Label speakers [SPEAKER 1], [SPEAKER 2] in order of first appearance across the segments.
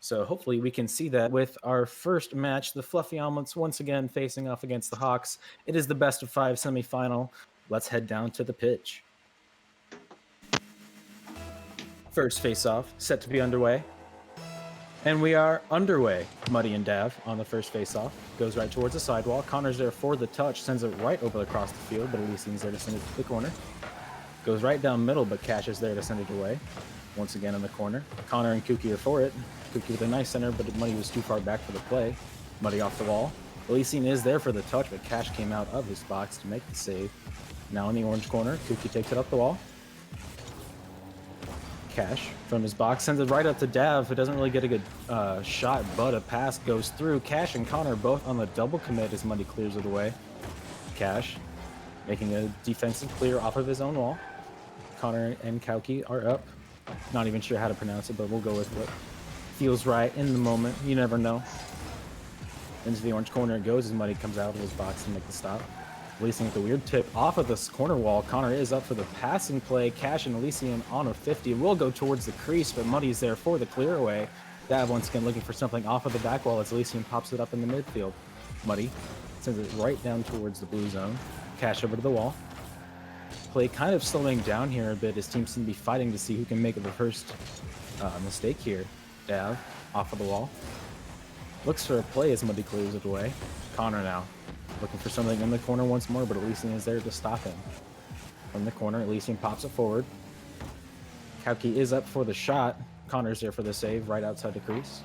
[SPEAKER 1] So hopefully we can see that with our first match, the Fluffy Omelets once again facing off against the Hawks. It is the best of 5 semifinal. Let's head down to the pitch. First face-off set to be underway. And we are underway. Muddy and Dav on the first face-off. Goes right towards the sidewall. Connor's there for the touch. Sends it right over across the field, but Elysian's there to send it to the corner. Goes right down middle, but Cash is there to send it away. Once again in the corner. Connor and Kuki are for it. Kuki with a nice center, but Muddy was too far back for the play. Muddy off the wall. Elysian is there for the touch, but Cash came out of his box to make the save. Now in the orange corner, Kuki takes it up the wall. Cash from his box sends it right up to Dav, who doesn't really get a good shot, but a pass goes through. Cash and Connor both on the double commit as Muddy clears it away. Cash making a defensive clear off of his own wall. Connor and Kauki are up. Not even sure how to pronounce it, but we'll go with what feels right in the moment. You never know. Into the orange corner it goes as Muddy comes out of his box to make the stop. Elysian with a weird tip off of this corner wall. Connor is up for the passing play. Cash and Elysian on a 50. Will go towards the crease, but Muddy's there for the clear away. Dav once again looking for something off of the back wall as Elysian pops it up in the midfield. Muddy sends it right down towards the blue zone. Cash over to the wall. Play kind of slowing down here a bit as teams seem to be fighting to see who can make the first mistake here. Dav off of the wall. Looks for a play as Muddy clears it away. Connor now looking for something in the corner once more, but Elysian is there to stop him. From the corner, Elysian pops it forward. Kauki is up for the shot. Connor's there for the save right outside the crease.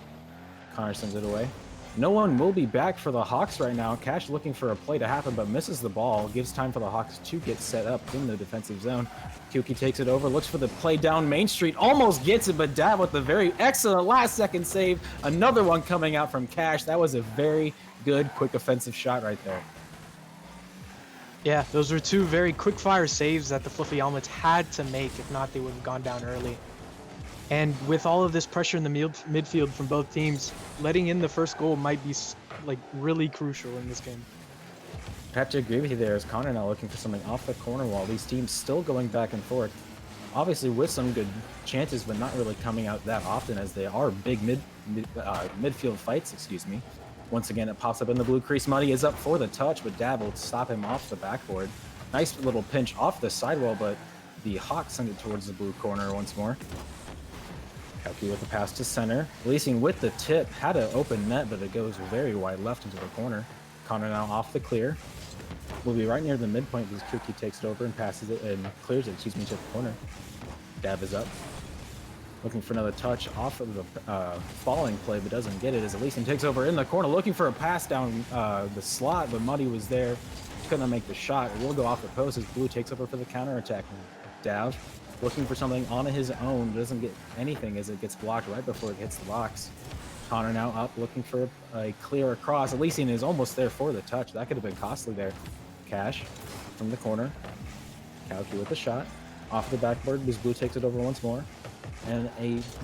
[SPEAKER 1] Connor sends it away. No one will be back for the Hawks right now. Cash looking for a play to happen, but misses the ball. Gives time for the Hawks to get set up in the defensive zone. Kuki takes it over, looks for the play down Main Street, almost gets it, but Dav with the very excellent last-second save. Another one coming out from Cash. That was a very good, quick offensive shot right there.
[SPEAKER 2] Yeah, those were two very quick-fire saves that the Fluffy Omelets had to make. If not, they would have gone down early. And with all of this pressure in the midfield from both teams, letting in the first goal might be like really crucial in this game.
[SPEAKER 1] I have to agree with you there as Connor now looking for something off the corner wall. These teams still going back and forth. Obviously with some good chances, but not really coming out that often as they are big midfield fights, excuse me. Once again, it pops up in the blue crease. Muddy is up for the touch, but Dav will stop him off the backboard. Nice little pinch off the sidewall, but the Hawks send it towards the blue corner once more. Kauki with the pass to center. Elysian with the tip. Had an open net, but it goes very wide left into the corner. Connor now off the clear. Will be right near the midpoint because Kuki takes it over and passes it and clears it, to the corner. Dav is up. Looking for another touch off of the falling play, but doesn't get it as Elysian takes over in the corner, looking for a pass down the slot, but Muddy was there. Couldn't make the shot. It will go off the post as Blue takes over for the counterattack. Dav looking for something on his own, doesn't get anything as it gets blocked right before it hits the box. Connor now up, looking for a clear across. Elysian is almost there for the touch. That could have been costly there. Cash from the corner. Kauki with the shot. Off the backboard, as Blue takes it over once more. And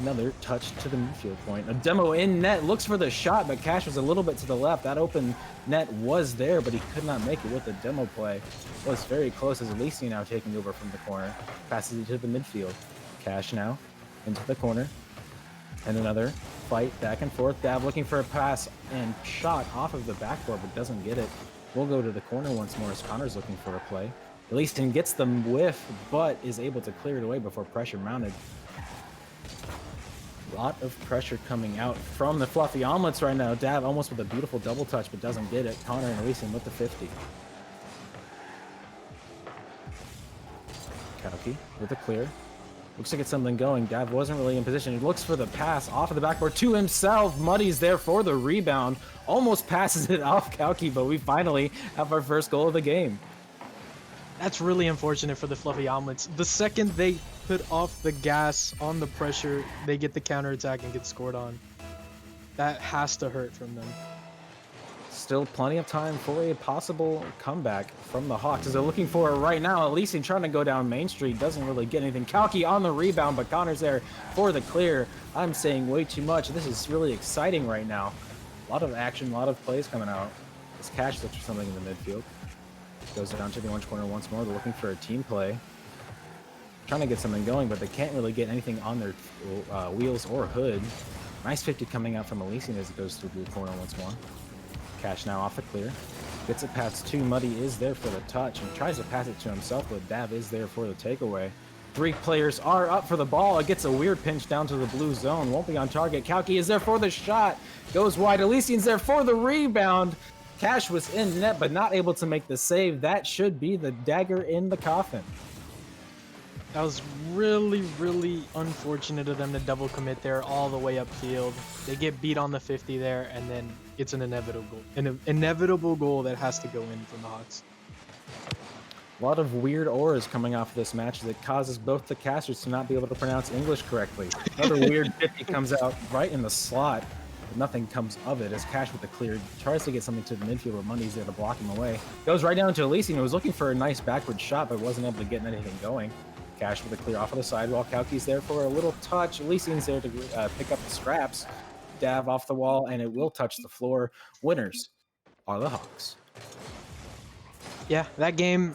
[SPEAKER 1] another touch to the midfield point. A demo in net, looks for the shot, but Cash was a little bit to the left. That open net was there, but he could not make it with the demo play. It was very close as Elysian now taking over from the corner. Passes it to the midfield. Cash now into the corner. And another fight back and forth. Dav looking for a pass and shot off of the backboard, but doesn't get it. We'll go to the corner once more as Connor's looking for a play. Elysian gets the whiff, but is able to clear it away before pressure mounted. A lot of pressure coming out from the Fluffy Omelets right now. Dav almost with a beautiful double touch, but doesn't get it. Connor and Elysian with the 50. Kauki with a clear. Looks like it's something going. Dav wasn't really in position. He looks for the pass off of the backboard to himself. Muddy's there for the rebound. Almost passes it off Kauki, but we finally have our first goal of the game.
[SPEAKER 2] That's really unfortunate for the Fluffy Omelets. The second they put off the gas on the pressure, they get the counterattack and get scored on. That has to hurt from them.
[SPEAKER 1] Still plenty of time for a possible comeback from the Hawks as they're looking for it right now. Elysian trying to go down Main Street, doesn't really get anything. Kauki on the rebound, but Connor's there for the clear. I'm saying way too much. This is really exciting right now. A lot of action, a lot of plays coming out. This Cash looks for something in the midfield. Goes down to the orange corner once more. They're looking for a team play. Trying to get something going, but they can't really get anything on their wheels or hood. Nice 50 coming out from Elysian as it goes through blue corner once more. Cash now off the clear. Gets it past 2. Muddy is there for the touch and tries to pass it to himself, but Dav is there for the takeaway. 3 players are up for the ball. It gets a weird pinch down to the blue zone. Won't be on target. Kalki is there for the shot. Goes wide. Elysian's there for the rebound. Cash was in net, but not able to make the save. That should be the dagger in the coffin.
[SPEAKER 2] That was really, really unfortunate of them to double commit there all the way upfield. They get beat on the 50 there, and then it's an inevitable goal that has to go in from the Hawks.
[SPEAKER 1] A lot of weird auras coming off of this match that causes both the casters to not be able to pronounce English correctly. Another weird 50 comes out right in the slot, but nothing comes of it as Cash with the clear tries to get something to the midfield, but Money's there to block him away. Goes right down to Elysian, who was looking for a nice backward shot, but wasn't able to get anything going. Cash with a clear off of the sidewall. Kalki's there for a little touch. Elysian's there to pick up the scraps. Dav off the wall, and it will touch the floor. Winners are the Hawks.
[SPEAKER 2] Yeah, that game,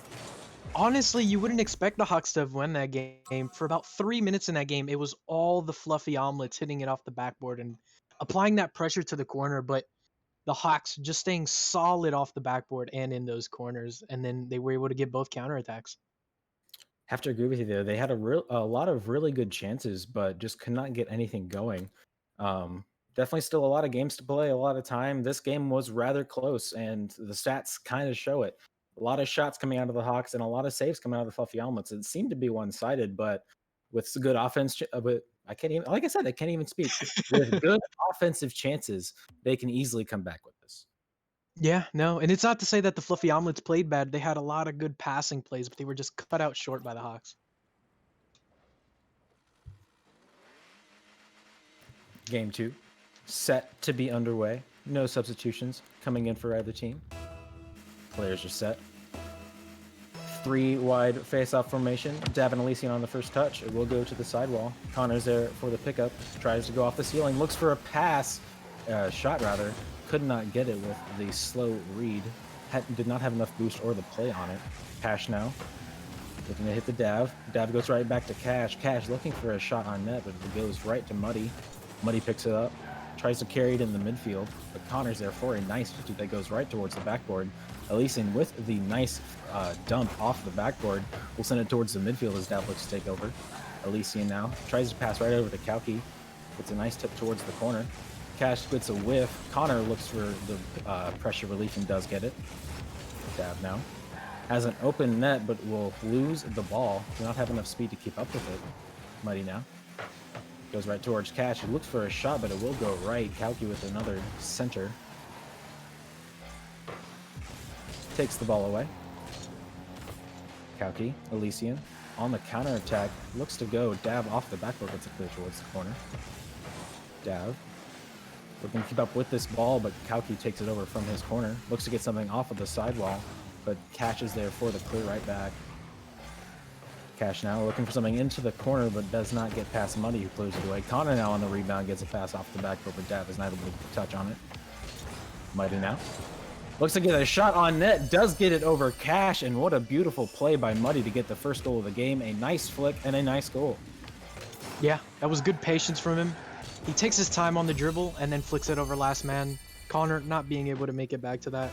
[SPEAKER 2] honestly, you wouldn't expect the Hawks to have won that game. For about 3 minutes in that game, it was all the fluffy omelets hitting it off the backboard and applying that pressure to the corner, but the Hawks just staying solid off the backboard and in those corners, and then they were able to get both counterattacks.
[SPEAKER 1] Have to agree with you there. They had a lot of really good chances, but just could not get anything going. Definitely still a lot of games to play, a lot of time. This game was rather close, and the stats kind of show it. A lot of shots coming out of the Hawks and a lot of saves coming out of the Fluffy Omelets. It seemed to be one-sided, but with some good offense, but I can't even, like I said, I can't even speak. With good offensive chances, they can easily come back with this.
[SPEAKER 2] Yeah, no, and it's not to say that the Fluffy Omelets played bad. They had a lot of good passing plays, but they were just cut out short by the Hawks.
[SPEAKER 1] Game 2, set to be underway. No substitutions coming in for either team. Players are set. 3 wide face-off formation. Dav and Elysian on the first touch. It will go to the sidewall. Connor's there for the pickup. Tries to go off the ceiling. Looks for a pass. Shot, rather. Could not get it with the slow read. Did not have enough boost or the play on it. Cash now. Looking to hit the Dav. Dav goes right back to Cash. Cash looking for a shot on net, but it goes right to Muddy. Muddy picks it up. Tries to carry it in the midfield, but Connor's there for a nice 50 that goes right towards the backboard. Elysian with the nice dump off the backboard will send it towards the midfield as Dav looks to take over. Elysian now tries to pass right over to Kalki. Gets a nice tip towards the corner. Cash gets a whiff. Connor looks for the pressure relief and does get it. Dav now has an open net, but will lose the ball. Do not have enough speed to keep up with it. Muddy now. Goes right towards Cash. He looks for a shot, but it will go right. Kalki with another center. Takes the ball away. Kalki, Elysian, on the counterattack. Looks to go. Dav off the backboard, gets it clear towards the corner. Dav looking to keep up with this ball, but Kalki takes it over from his corner. Looks to get something off of the sidewall, but Cash is there for the clear right back. Cash now looking for something into the corner, but does not get past Muddy, who clears it away. Connor now on the rebound, gets a pass off the backboard, but Dav is not able to touch on it. Muddy now. Looks to get a shot on net, does get it over Cash, and what a beautiful play by Muddy to get the first goal of the game. A nice flick and a nice goal.
[SPEAKER 2] Yeah, that was good patience from him. He takes his time on the dribble and then flicks it over last man. Connor not being able to make it back to that,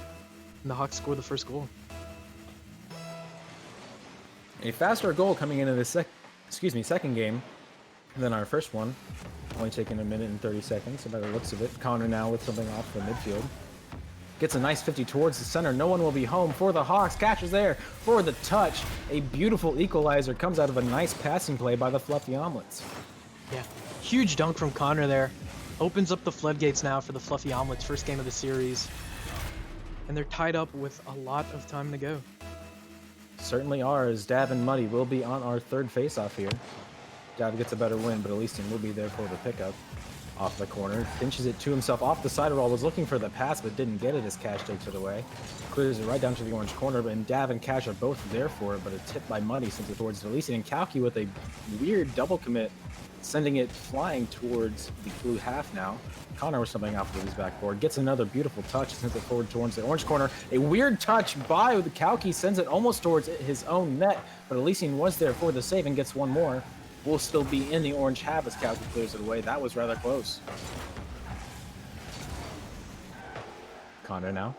[SPEAKER 2] and the Hawks score the first goal.
[SPEAKER 1] A faster goal coming into the second game than our first one. Only taking a minute and 30 seconds, so by the looks of it. Connor now with something off the midfield. Gets a nice 50 towards the center. No one will be home for the Hawks. Cash is there for the touch. A beautiful equalizer comes out of a nice passing play by the Fluffy Omelets.
[SPEAKER 2] Yeah, huge dunk from Connor there. Opens up the floodgates now for the Fluffy Omelets, first game of the series. And they're tied up with a lot of time to go.
[SPEAKER 1] Certainly are, as Dav and Muddy will be on our third face-off here. Dav gets a better win, but Elysian will be there for the pickup. Off the corner, pinches it to himself off the sidewall, was looking for the pass, but didn't get it as Cash takes it away. Clears it right down to the orange corner, and Dav and Cash are both there for it, but a tip by Muddy sends it towards Elysian, and Kalki with a weird double commit, sending it flying towards the blue half now. Connor was something off of his backboard, gets another beautiful touch, sends it forward towards the orange corner. A weird touch by the Kalki sends it almost towards his own net, but Elysian was there for the save and gets one more. will still be in the orange half as Calky clears it away. That was rather close. Connor now,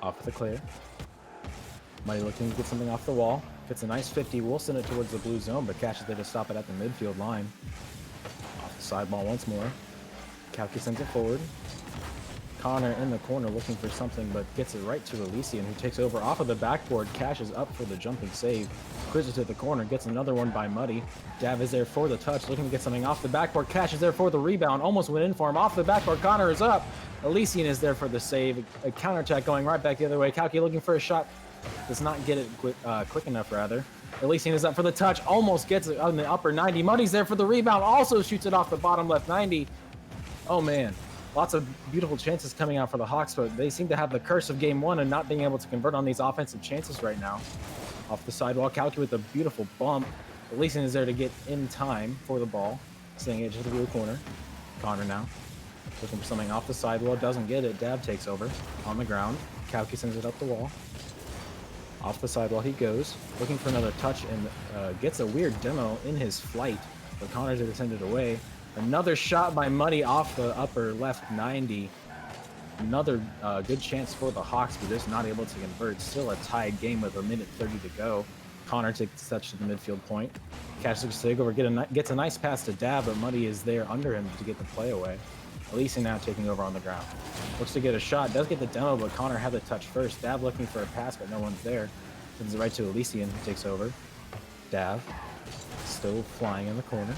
[SPEAKER 1] off with the clear. Muddy looking to get something off the wall. Gets a nice 50. Will send it towards the blue zone, but Cash is there to stop it at the midfield line. Off the sideball once more. Calky sends it forward. Connor in the corner looking for something, but gets it right to Elysian, who takes over off of the backboard. Cash is up for the jumping save. Clears it to the corner, gets another one by Muddy. Dav is there for the touch, looking to get something off the backboard. Cash is there for the rebound, almost went in for him. Off the backboard, Connor is up. Elysian is there for the save. A counterattack going right back the other way. Calky looking for a shot. Does not get it quick enough, rather. Elysian is up for the touch, almost gets it on the upper 90. Muddy's there for the rebound, also shoots it off the bottom left 90. Oh, man. Lots of beautiful chances coming out for the Hawks, but they seem to have the curse of game one and not being able to convert on these offensive chances right now. Off the sidewall, Calky with a beautiful bump. Elysian is there to get in time for the ball. Sending it to the blue corner. Connor now. Looking for something off the sidewall, doesn't get it. Dab takes over on the ground. Calky sends it up the wall. Off the sidewall he goes, looking for another touch and gets a weird demo in his flight, but Connor's there to send it away. Another shot by Muddy off the upper left 90. Another good chance for the Hawks, but just not able to convert. Still a tied game with 1:30 to go. Connor takes the touch to the midfield point. Cash looks to take over, gets a nice pass to Dab, but Muddy is there under him to get the play away. Elysian now taking over on the ground. Looks to get a shot, does get the demo, but Connor had the touch first. Dab looking for a pass, but no one's there. Sends it right to Elysian, who takes over. Dab still flying in the corner.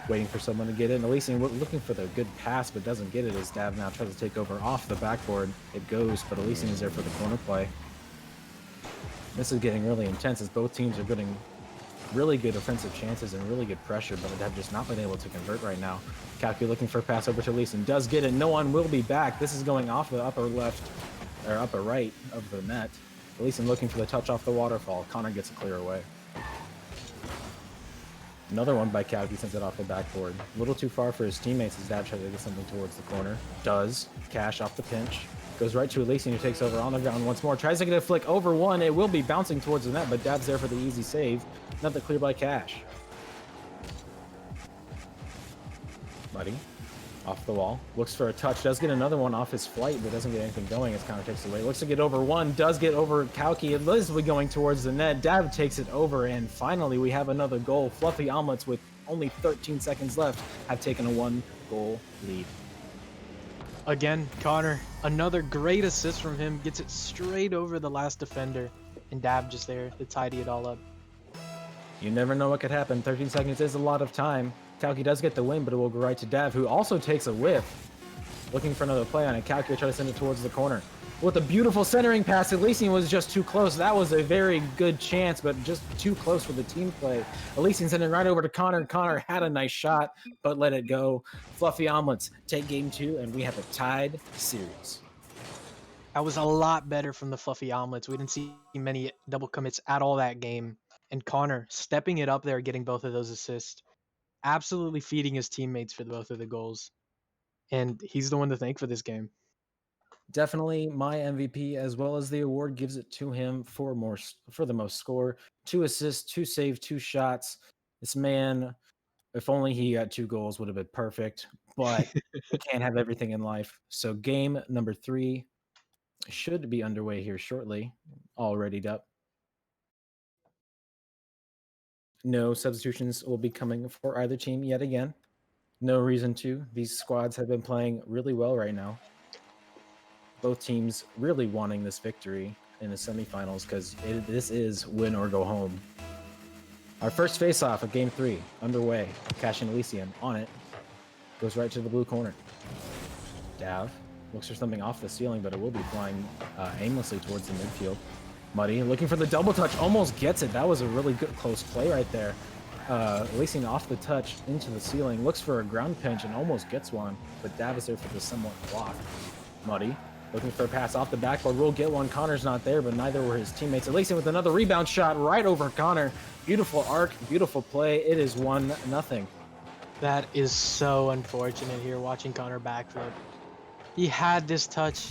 [SPEAKER 1] Waiting for someone to get in. Elysian looking for the good pass, but doesn't get it as Dab now tries to take over off the backboard. It goes, but Elysian is there for the corner play. This is getting really intense as both teams are getting really good offensive chances and really good pressure, but have just not been able to convert right now. Calky looking for a pass over to Elysian. Does get it. No one will be back. This is going off the upper left, or upper right of the net. Elysian looking for the touch off the waterfall. Connor gets a clear away. Another one by Calky sends it off the backboard. A little too far for his teammates as Dab tries to get something towards the corner. Does. Cash off the pinch. Goes right to Elysian, who takes over on the ground once more. Tries to get a flick over one. It will be bouncing towards the net, but Dab's there for the easy save. Another clear by Cash. Muddy. Off the wall. Looks for a touch. Does get another one off his flight, but doesn't get anything going as Connor takes it away. Looks to get over one. Does get over Calky. It is going towards the net. Dab takes it over, and finally we have another goal. Fluffy Omelettes, with only 13 seconds left, have taken a 1-goal lead.
[SPEAKER 2] Again, Connor, another great assist from him. Gets it straight over the last defender, and Dab just there to tidy it all up.
[SPEAKER 1] You never know what could happen. 13 seconds is a lot of time. Calky does get the win, but it will go right to Dav, who also takes a whiff. Looking for another play on it. Calky will try to send it towards the corner. With a beautiful centering pass, Elysian was just too close. That was a very good chance, but just too close for the team play. Elysian sent it right over to Connor. Connor had a nice shot, but let it go. Fluffy Omelettes take game 2, and we have a tied series.
[SPEAKER 2] That was a lot better from the Fluffy Omelettes. We didn't see many double commits at all that game. And Connor stepping it up there, getting both of those assists. Absolutely feeding his teammates for both of the goals. And he's the one to thank for this game.
[SPEAKER 1] Definitely my MVP, as well as the award gives it to him for the most score. 2 assists, 2 saves, 2 shots. This man, if only he got 2 goals, would have been perfect. But you can't have everything in life. So game number 3 should be underway here shortly. All readied up. No substitutions will be coming for either team yet again. No reason to. These squads have been playing really well right now. Both teams really wanting this victory in the semifinals because this is win or go home. Our first face-off of game 3 underway. Cash and Elysian on it. Goes right to the blue corner. Dav looks for something off the ceiling, but it will be flying aimlessly towards the midfield. Muddy looking for the double touch, almost gets it. That was a really good close play right there. Elysian off the touch into the ceiling, looks for a ground pinch and almost gets one, but Dav is there for the somewhat block. Muddy looking for a pass off the backboard, will get one. Connor's not there, but neither were his teammates. Elysian with another rebound shot right over Connor. Beautiful arc, beautiful play. It is 1-0.
[SPEAKER 2] That is so unfortunate here, watching Connor backflip. He had this touch,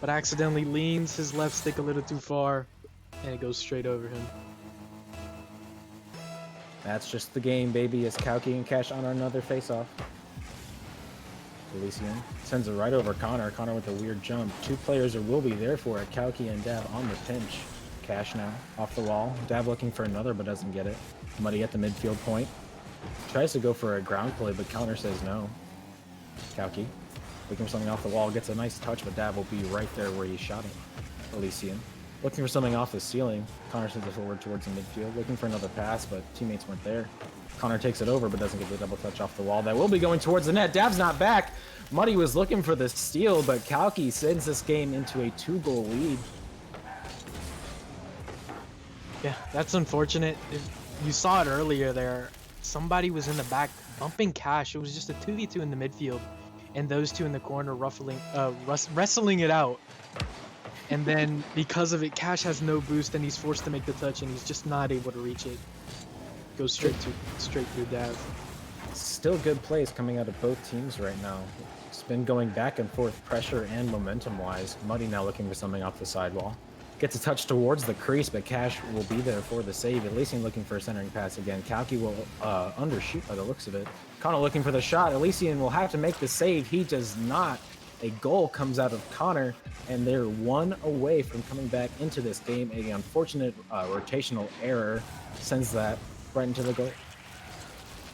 [SPEAKER 2] but accidentally leans his left stick a little too far, and it goes straight over him.
[SPEAKER 1] That's just the game, baby, as Kauki and Cash on another face-off. Elysian sends it right over Connor. Connor with a weird jump. Two players will be there for it. Kauki and Dab on the pinch. Cash now off the wall. Dab looking for another but doesn't get it. Muddy at the midfield point. Tries to go for a ground play, but Connor says no. Kauki looking for something off the wall. Gets a nice touch, but Dab will be right there where he shot it. Elysian looking for something off the ceiling. Connor sends it forward towards the midfield. Looking for another pass, but teammates weren't there. Connor takes it over, but doesn't get the double touch off the wall. That will be going towards the net. Dab's not back. Muddy was looking for the steal, but Kauki sends this game into a 2-goal lead.
[SPEAKER 2] Yeah, that's unfortunate. You saw it earlier there. Somebody was in the back bumping Cash. It was just a 2v2 in the midfield, and those two in the corner wrestling it out. And then because of it, Cash has no boost, and he's forced to make the touch, and he's just not able to reach it. Goes straight through Dav.
[SPEAKER 1] Still good plays coming out of both teams right now. It's been going back and forth pressure and momentum-wise. Muddy now looking for something off the sidewall. Gets a touch towards the crease, but Cash will be there for the save. Elysian looking for a centering pass again. Kauki will undershoot by the looks of it. Connor looking for the shot. Elysian will have to make the save. He does not. A goal comes out of Connor, and they're one away from coming back into this game. An unfortunate rotational error sends that right into the goal.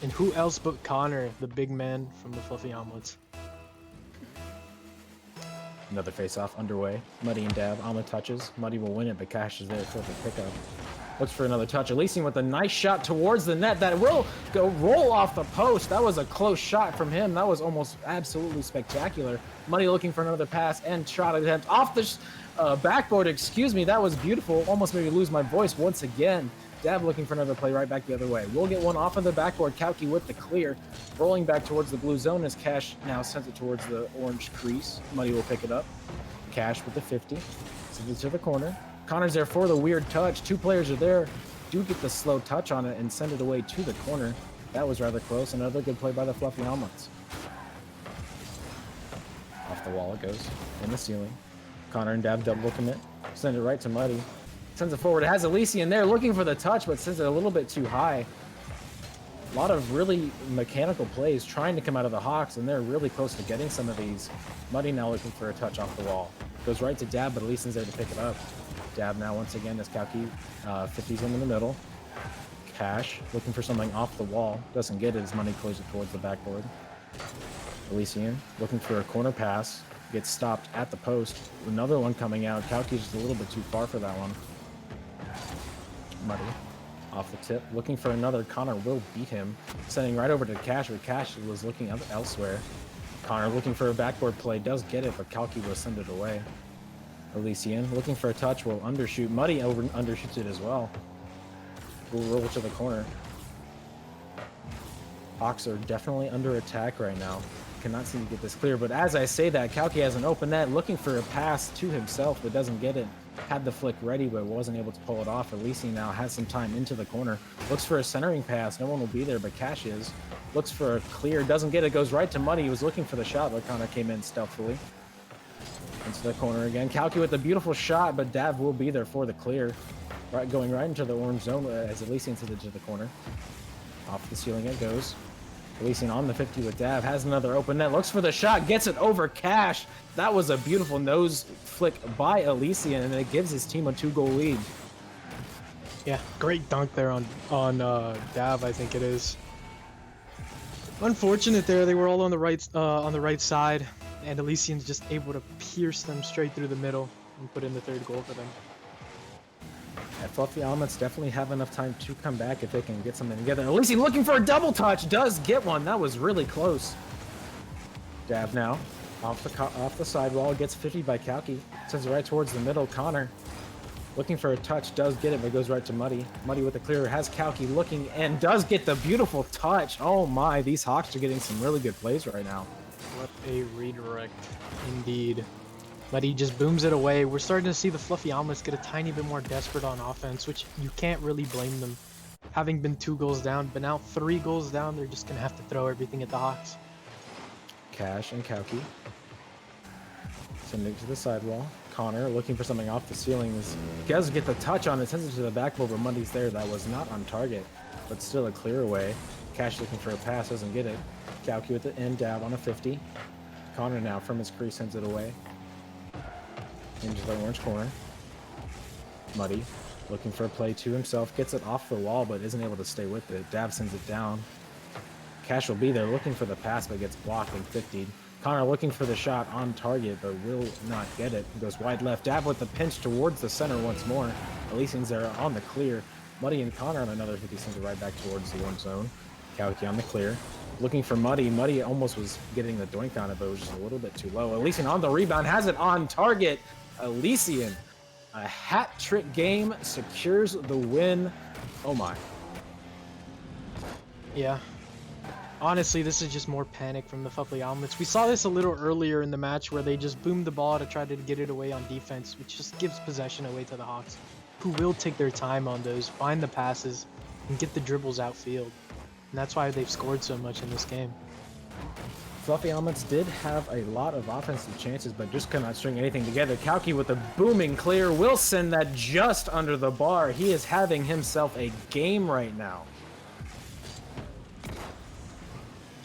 [SPEAKER 2] And who else but Connor, the big man from the Fluffy Omelettes?
[SPEAKER 1] Another face-off underway. Muddy and Dab on the touches. Muddy will win it, but Cash is there for the pickup. Looks for another touch. Elysian with a nice shot towards the net that will go roll off the post. That was a close shot from him. That was almost absolutely spectacular. Muddy looking for another pass and shot attempt off the backboard. Excuse me. That was beautiful. Almost made me lose my voice once again. Dab looking for another play right back the other way. We'll get one off of the backboard. Kauki with the clear. Rolling back towards the blue zone as Cash now sends it towards the orange crease. Muddy will pick it up. Cash with the 50. Sends it to the corner. Connor's there for the weird touch. Two players are there. Do get the slow touch on it and send it away to the corner. That was rather close. Another good play by the Fluffy Omelettes. Off the wall it goes. In the ceiling. Connor and Dab double commit. Send it right to Muddy. Sends it forward. It has Elysian there looking for the touch, but sends it a little bit too high. A lot of really mechanical plays trying to come out of the Hawks, and they're really close to getting some of these. Muddy now looking for a touch off the wall. Goes right to Dab, but Elysian's there to pick it up. Dab now once again as Kauki 50s in the middle. Cash looking for something off the wall. Doesn't get it as Muddy closes it towards the backboard. Elysian looking for a corner pass. Gets stopped at the post. Another one coming out. Kauki's just a little bit too far for that one. Muddy off the tip. Looking for another. Connor will beat him. Sending right over to Cash, but Cash was looking elsewhere. Connor looking for a backboard play. Does get it, but Kauki will send it away. Elysian looking for a touch, will undershoot. Muddy undershoots it as well. Will roll to the corner. Hawks are definitely under attack right now. Cannot seem to get this clear, but as I say that, Kauki has an open net, looking for a pass to himself, but doesn't get it. Had the flick ready, but wasn't able to pull it off. Elysian now has some time into the corner. Looks for a centering pass. No one will be there, but Cash is. Looks for a clear. Doesn't get it. Goes right to Muddy. He was looking for the shot, but Connor came in stealthily. Into the corner again. Kauki with a beautiful shot, but Dav will be there for the clear. Right, going right into the orange zone as Elysian sends it to the corner. Off the ceiling it goes. Elysian on the 50 with Dav. Has another open net. Looks for the shot. Gets it over Cash. That was a beautiful nose flick by Elysian, and it gives his team a 2-goal lead.
[SPEAKER 2] Yeah, great dunk there on Dav, I think it is. Unfortunate there. They were all on the right side. And Elysian's just able to pierce them straight through the middle and put in the third goal for them.
[SPEAKER 1] Yeah, Fluffy Omelettes definitely have enough time to come back if they can get something together. Elysian looking for a double touch, does get one. That was really close. Dab now off the sidewall, gets 50 by Kauki. Sends it right towards the middle. Connor looking for a touch, does get it, but goes right to Muddy. Muddy with the clear, has Kauki looking and does get the beautiful touch. Oh my, these Hawks are getting some really good plays right now.
[SPEAKER 2] What a redirect, indeed. But he just booms it away. We're starting to see the Fluffy Omelettes get a tiny bit more desperate on offense, which you can't really blame them. Having been 2 goals down, but now 3 goals down, they're just going to have to throw everything at the Hawks.
[SPEAKER 1] Cash and Kauki. Sending it to the sidewall. Connor looking for something off the ceiling. Does get the touch on it, sends it to the backboard, but Muddy's there. That was not on target. but still a clear away. Cash looking for a pass, doesn't get it. Kauki with the end dab on a 50. Connor now from his crease sends it away. Into the orange corner. Muddy looking for a play to himself. Gets it off the wall, but isn't able to stay with it. Dab sends it down. Cash will be there looking for the pass, but gets blocked and 50'd. Connor looking for the shot on target, but will not get it. Goes wide left. Dab with the pinch towards the center once more. Elysians there on the clear. Muddy and Connor on another 50 sends it right back towards the orange zone. Kauki on the clear. Looking for Muddy. Muddy almost was getting the doink on it, but it was just a little bit too low. Elysian on the rebound, has it on target. Elysian, a hat trick game, secures the win. Oh my.
[SPEAKER 2] Yeah. Honestly, this is just more panic from the Fluffy Omelettes. We saw this a little earlier in the match where they just boomed the ball to try to get it away on defense, which just gives possession away to the Hawks, who will take their time on those, find the passes, and get the dribbles outfield. And that's why they've scored so much in this game.
[SPEAKER 1] Fluffy Omelettes did have a lot of offensive chances, but just could not string anything together. Kauki with a booming clear will send that just under the bar. He is having himself a game right now.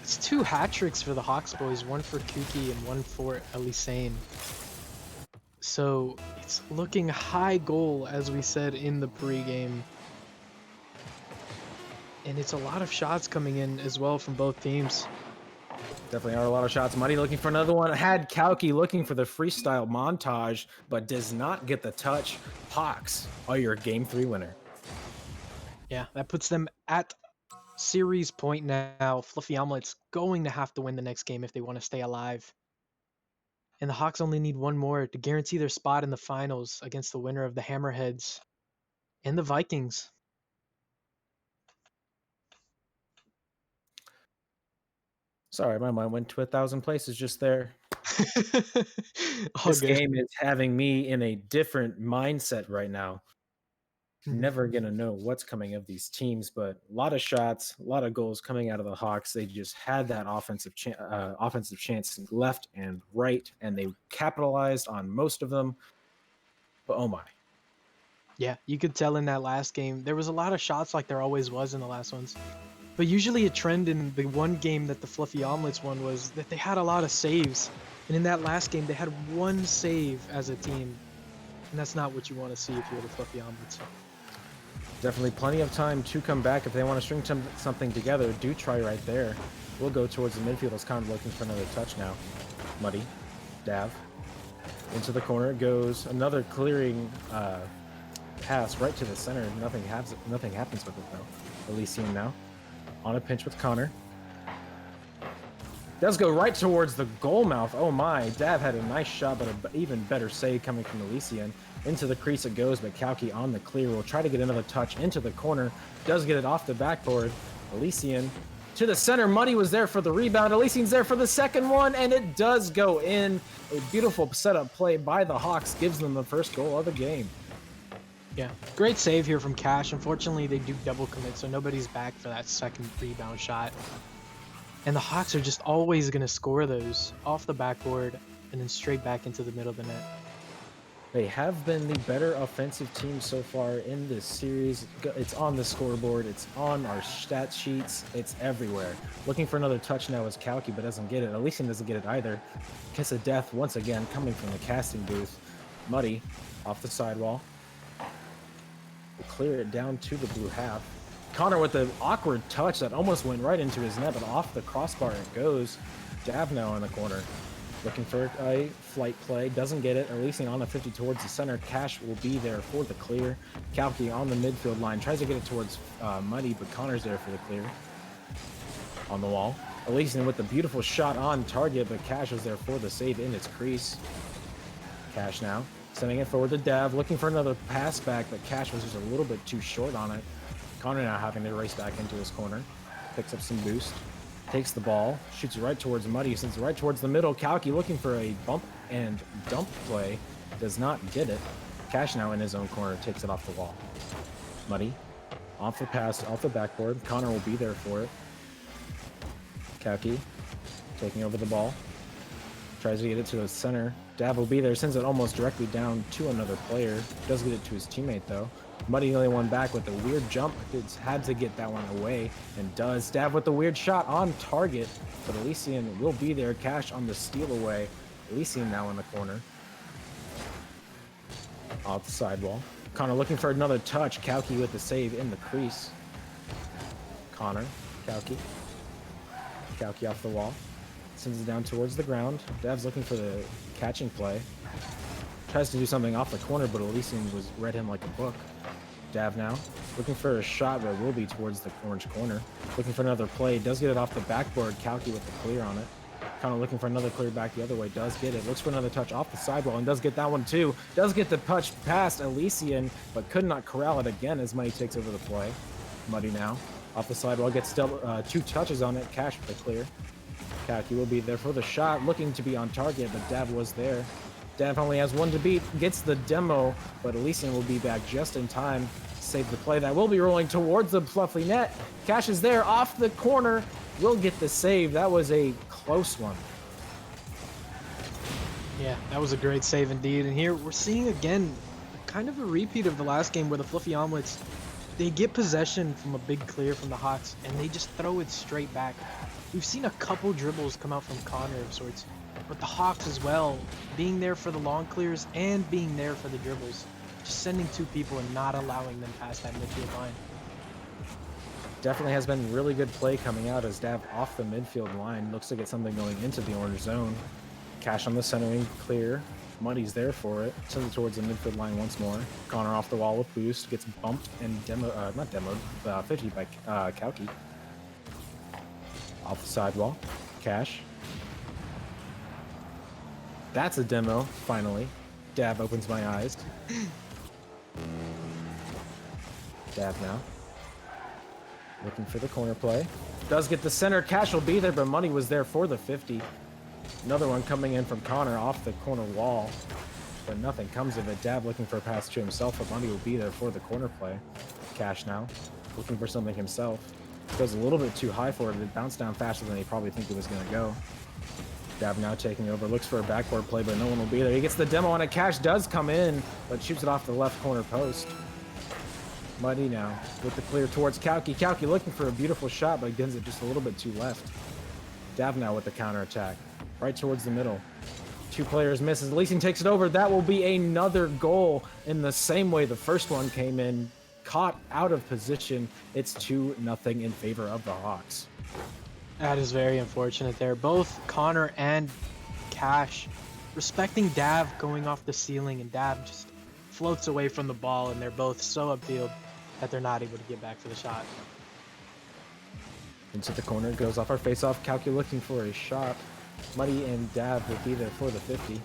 [SPEAKER 2] It's 2 hat tricks for the Hawks boys, one for Kuki and one for Elysian. So it's looking high goal, as we said in the pregame. And it's a lot of shots coming in as well from both teams.
[SPEAKER 1] Definitely are a lot of shots. Muddy looking for another one. Had Kauki looking for the freestyle montage, but does not get the touch. Hawks are your game 3 winner.
[SPEAKER 2] Yeah, that puts them at series point now. Fluffy Omelettes going to have to win the next game if they want to stay alive. And the Hawks only need one more to guarantee their spot in the finals against the winner of the Hammerheads and the Vikings.
[SPEAKER 1] Sorry, my mind went to 1,000 places just there.
[SPEAKER 2] All
[SPEAKER 1] This
[SPEAKER 2] good.
[SPEAKER 1] game is having me in a different mindset right now. Never gonna know what's coming of these teams, but a lot of shots, a lot of goals coming out of the Hawks. They just had that offensive chance left and right, and they capitalized on most of them. But oh my.
[SPEAKER 2] Yeah, you could tell in that last game, there was a lot of shots like there always was in the last ones. But usually a trend in the one game that the Fluffy Omelettes won was that they had a lot of saves. And in that last game, they had 1 save as a team. And that's not what you want to see if you're the Fluffy Omelettes.
[SPEAKER 1] Definitely plenty of time to come back if they want to string something together. Do try right there. We'll go towards the midfield. It's kind of looking for another touch now. Muddy. Dav. Into the corner goes another clearing pass right to the center. Nothing happens with it though. Elysian now. On a pinch with Connor. Does go right towards the goal mouth. Oh my. Dav had a nice shot, but an even better save coming from Elysian. Into the crease it goes, but Kauki on the clear will try to get another touch into the corner. Does get it off the backboard. Elysian to the center. Muddy was there for the rebound. Elysian's there for the second one, and it does go in. A beautiful setup play by the Hawks gives them the first goal of the game.
[SPEAKER 2] Yeah, great save here from Cash. Unfortunately, they do double commit, so nobody's back for that second rebound shot. And the Hawks are just always going to score those off the backboard and then straight back into the middle of the net.
[SPEAKER 1] They have been the better offensive team so far in this series. It's on the scoreboard. It's on our stat sheets. It's everywhere. Looking for another touch now is Kauki, but doesn't get it. Elysian doesn't get it either. Kiss of death once again coming from the casting booth. Muddy off the sidewall. We'll clear it down to the blue half. Connor with the awkward touch that almost went right into his net, but off the crossbar it goes. Dav now in the corner. Looking for a flight play, doesn't get it. Elysian on the 50 towards the center. Cash will be there for the clear. Kauki on the midfield line, tries to get it towards Muddy, but Connor's there for the clear. On the wall. Elysian with the beautiful shot on target, but Cash was there for the save in its crease. Cash now, sending it forward to Dav, looking for another pass back, but Cash was just a little bit too short on it. Connor now having to race back into his corner. Picks up some boost. Takes the ball, shoots it right towards Muddy, sends it right towards the middle. Kauki looking for a bump and dump play, does not get it. Cash now in his own corner, takes it off the wall. Muddy, off the pass, off the backboard. Connor will be there for it. Kauki, taking over the ball. Tries to get it to the center. Dav will be there, sends it almost directly down to another player. Does get it to his teammate though. Muddy the only one back with a weird jump. It's had to get that one away and does. Dav with the weird shot on target, but Elysian will be there. Cash on the steal away. Elysian now in the corner. Off the sidewall. Connor looking for another touch. Kauki with the save in the crease. Connor, Kauki. Kauki off the wall. Sends it down towards the ground. Dav's looking for the catching play. Tries to do something off the corner, but Elysian read him like a book. Dav now, looking for a shot, but will be towards the orange corner. Looking for another play, does get it off the backboard. Kauki with the clear on it. Kind of looking for another clear back the other way, does get it. Looks for another touch off the sidewall and does get that one too. Does get the touch past Elysian, but could not corral it again as Muddy takes over the play. Muddy now, off the sidewall, gets two touches on it. Cash with the clear. Kauki will be there for the shot, looking to be on target, but Dav was there. Dav only has one to beat, gets the demo, but Elysian will be back just in time to save the play. That will be rolling towards the fluffy net. Cash is there, off the corner, will get the save. That was a close one.
[SPEAKER 2] Yeah, that was a great save indeed. And here we're seeing again kind of a repeat of the last game where the Fluffy Omelettes, they get possession from a big clear from the Hawks and they just throw it straight back. We've seen a couple dribbles come out from Connor of sorts, but the Hawks as well, being there for the long clears and being there for the dribbles. Just sending two people and not allowing them past that midfield line.
[SPEAKER 1] Definitely has been really good play coming out as Dav off the midfield line. Looks to get something going into the orange zone. Cash on the centering, clear. Muddy's there for it. Sends it towards the midfield line once more. Connor off the wall with boost. Gets bumped and not demoed, 50 by Kauki. Off the sidewall. Cash. That's a demo, finally. Dav opens my eyes. Dav now. Looking for the corner play. Does get the center. Cash will be there, but Muddy was there for the 50. Another one coming in from Connor off the corner wall, but nothing comes of it. Dav looking for a pass to himself, but Muddy will be there for the corner play. Cash now, looking for something himself. Goes a little bit too high for it. It bounced down faster than he probably think it was going to go. Dav now taking over, looks for a backboard play, but no one will be there. He gets the demo on it. Cash does come in, but shoots it off the left corner post. Muddy now with the clear towards Kauki. Kauki looking for a beautiful shot, but gets it just a little bit too left. Dav now with the counter attack, right towards the middle. Two players misses. Elysian takes it over. That will be another goal in the same way the first one came in. Caught out of position. It's 2-0 in favor of the Hawks.
[SPEAKER 2] That is very unfortunate there. Both Connor and Cash respecting Dav going off the ceiling, and Dav just floats away from the ball, and they're both so upfield that they're not able to get back for the shot.
[SPEAKER 1] Into the corner, goes off our face-off. Kauki looking for a shot. Muddy and Dav will be there for the 50.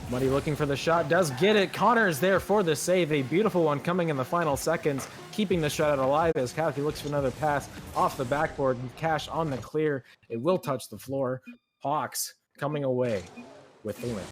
[SPEAKER 1] Muddy looking for the shot, does get it. Connor is there for the save. A beautiful one coming in the final seconds, keeping the shutout alive as Kauki looks for another pass off the backboard. Cash on the clear. It will touch the floor. Hawks coming away with the win.